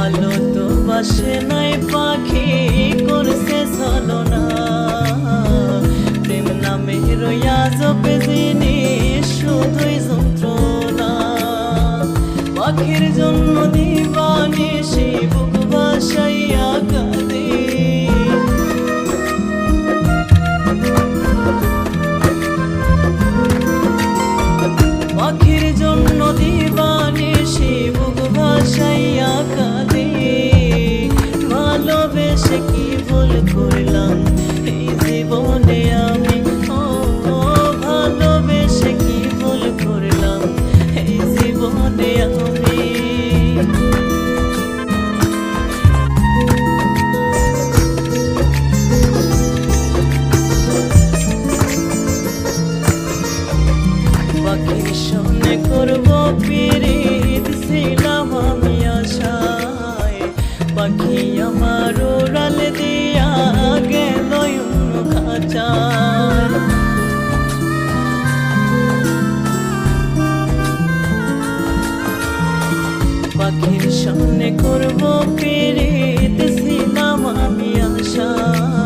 ভালো তো বাসে নাই পাখি করছে ছলনা প্রেম নামে রইয়া জপে জিনিস শুধুই যন্ত্রণা পাখির জন্য দিবানিশি বুক ভাসাইয়া কাঁদে পাখির জন্য দিবানিশি বুক ভাসাইয়া কাঁদে ভালোবেসে কি ভুল করলাম এই জীবনে আমি ভালোবেসে কি ভুল করলাম এই জীবনে আমি পাখির সঙ্গে করবো পিরিত ছিলাম আমি আশায় পাখি আমার উড়াল দিয়া গেল অন্য খাঁচায় পাখির সঙ্গে করবো পিরিত ছিলাম আমি আশায়